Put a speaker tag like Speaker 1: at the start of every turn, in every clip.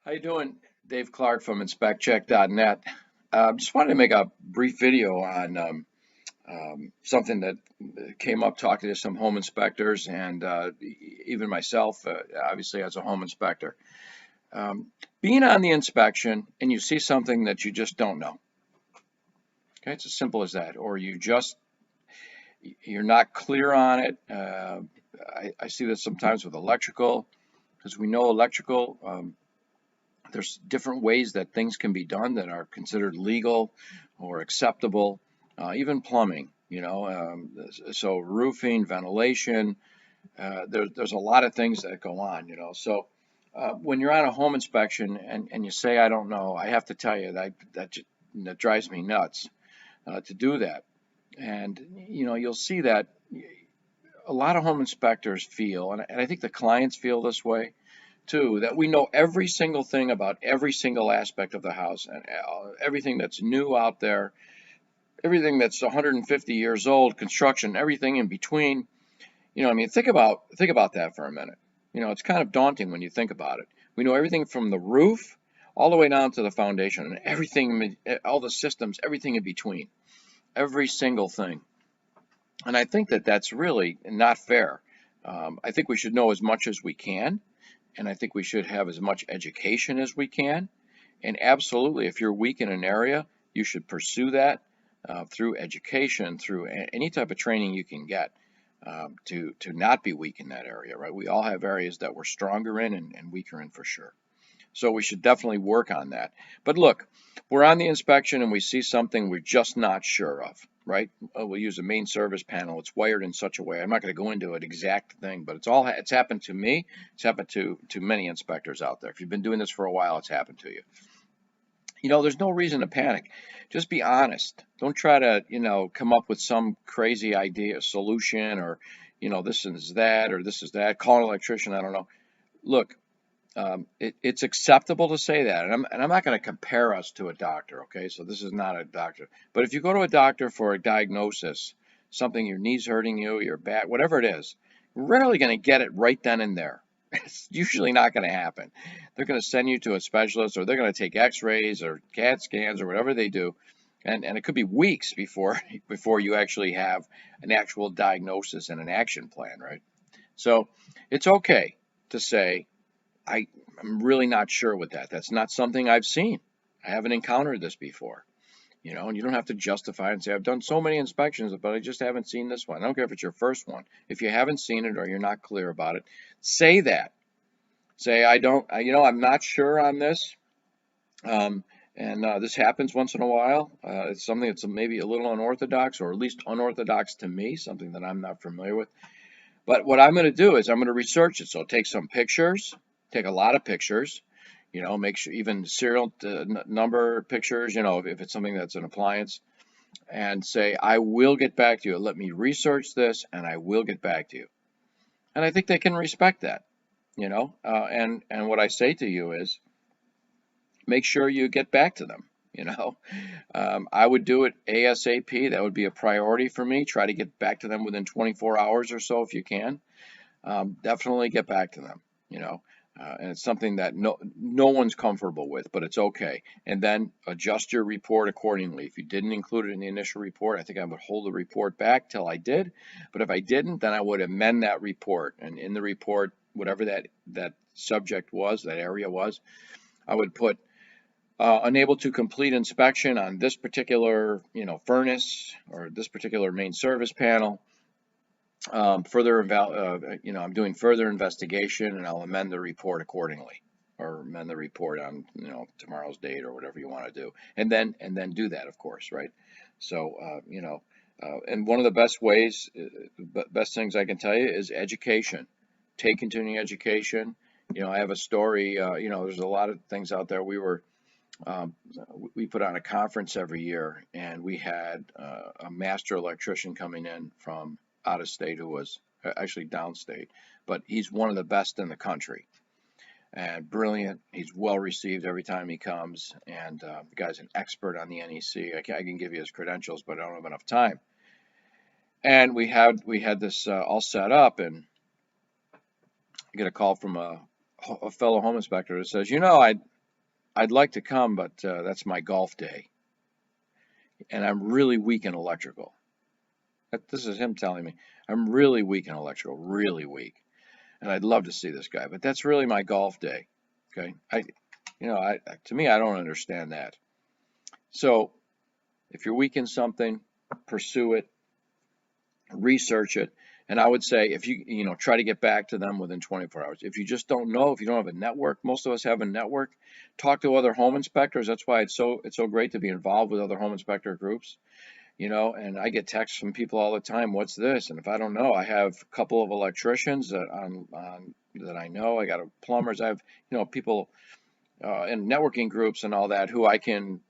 Speaker 1: How you doing? Dave Clark from InspectCheck-net. Just wanted to make a brief video on something that came up talking to some home inspectors and even myself, obviously as a home inspector. Um, Being on the inspection and you see something that you just don't know. Okay, it's as simple as that. Or you're not clear on it. I see this sometimes with electrical, because we know electrical. There's different ways that things can be done that are considered legal or acceptable, even plumbing, so roofing, ventilation, there's a lot of things that go on, so when you're on a home inspection and you say, I don't know, I have to tell you that drives me nuts to do that. And, you'll see that a lot of home inspectors feel, and I think the clients feel this way, too, that we know every single thing about every single aspect of the house and everything that's new out there, everything that's 150 years old, construction, everything in between. I mean, think about that for a minute. It's kind of daunting when you think about it. We know everything from the roof all the way down to the foundation and everything, all the systems, everything in between, every single thing. And I think that that's really not fair. I think we should know as much as we can, and I think we should have as much education as we can. And absolutely, if you're weak in an area, you should pursue that through education, through any type of training you can get to not be weak in that area, right? We all have areas that we're stronger in and weaker in for sure. So we should definitely work on that. But look, we're on the inspection and we see something we're just not sure of, right? We'll use a main service panel. It's wired in such a way. I'm not going to go into an exact thing, but it's happened to me. It's happened to many inspectors out there. If you've been doing this for a while, it's happened to you. There's no reason to panic. Just be honest. Don't try to, come up with some crazy idea, solution, or, this is that, or this is that. Call an electrician. I don't know. Look, it's acceptable to say that, and I'm not going to compare us to a doctor, okay? So this is not a doctor. But if you go to a doctor for a diagnosis, something, your knee's hurting you, your back, whatever it is, you're rarely going to get it right then and there. It's usually not going to happen. They're going to send you to a specialist, or they're going to take x-rays or CAT scans or whatever they do, and it could be weeks before you actually have an actual diagnosis and an action plan, right? So it's okay to say, I'm really not sure with that. That's not something I've seen. I haven't encountered this before. And you don't have to justify and say, I've done so many inspections, but I just haven't seen this one. I don't care if it's your first one. If you haven't seen it or you're not clear about it, say that. Say, I'm not sure on this. And this happens once in a while. It's something that's maybe a little unorthodox, or at least unorthodox to me, something that I'm not familiar with. But what I'm going to do is I'm going to research it. So take some pictures, take a lot of pictures, make sure even serial number pictures, if it's something that's an appliance, and say, I will get back to you. Let me research this and I will get back to you. And I think they can respect that, and what I say to you is make sure you get back to them. I would do it ASAP. That would be a priority for me. Try to get back to them within 24 hours or so if you can. Definitely get back to them, and it's something that no one's comfortable with, but it's okay. And then adjust your report accordingly. If you didn't include it in the initial report, I think I would hold the report back till I did. But if I didn't, then I would amend that report. And in the report, whatever that subject was, that area was, I would put unable to complete inspection on this particular, furnace or this particular main service panel. I'm doing further investigation, and I'll amend the report accordingly, or amend the report on, tomorrow's date or whatever you want to do, and then do that, of course, right? So, and one of the best ways, best things I can tell you is education. Take continuing education. I have a story. There's a lot of things out there. We put on a conference every year, and we had a master electrician coming in from out of state who was actually downstate, but he's one of the best in the country and brilliant. He's well received every time he comes, and the guy's an expert on the NEC. I can give you his credentials, but I don't have enough time. And we had this all set up, and I get a call from a a fellow home inspector that says, you know, I'd like to come, but that's my golf day, and I'm really weak in electrical. This is him telling me I'm really weak in electrical, really weak, and I'd love to see this guy, but that's really my golf day. Okay, to me, I don't understand that. So if you're weak in something, pursue it, research it, and I would say if you try to get back to them within 24 hours. If you just don't know, if you don't have a network, most of us have a network. Talk to other home inspectors. That's why it's so great to be involved with other home inspector groups. And I get texts from people all the time. What's this? And if I don't know, I have a couple of electricians that I know. I got plumbers. I have people in networking groups and all that who I can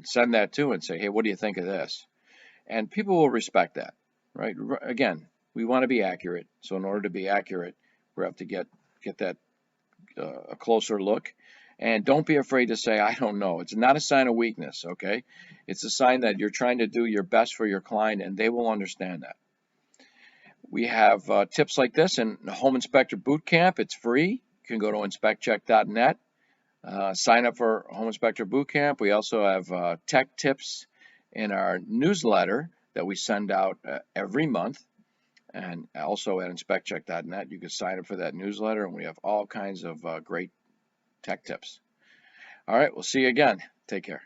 Speaker 1: send that to and say, hey, what do you think of this? And people will respect that, right? Again, we want to be accurate. So in order to be accurate, we have to get that a closer look. And don't be afraid to say, I don't know. It's not a sign of weakness, okay? It's a sign that you're trying to do your best for your client, and they will understand that. We have tips like this in the Home Inspector Bootcamp. It's free. You can go to InspectCheck-net. Sign up for Home Inspector Bootcamp. We also have tech tips in our newsletter that we send out every month. And also at InspectCheck.net, you can sign up for that newsletter, and we have all kinds of great tech tips. All right, we'll see you again. Take care.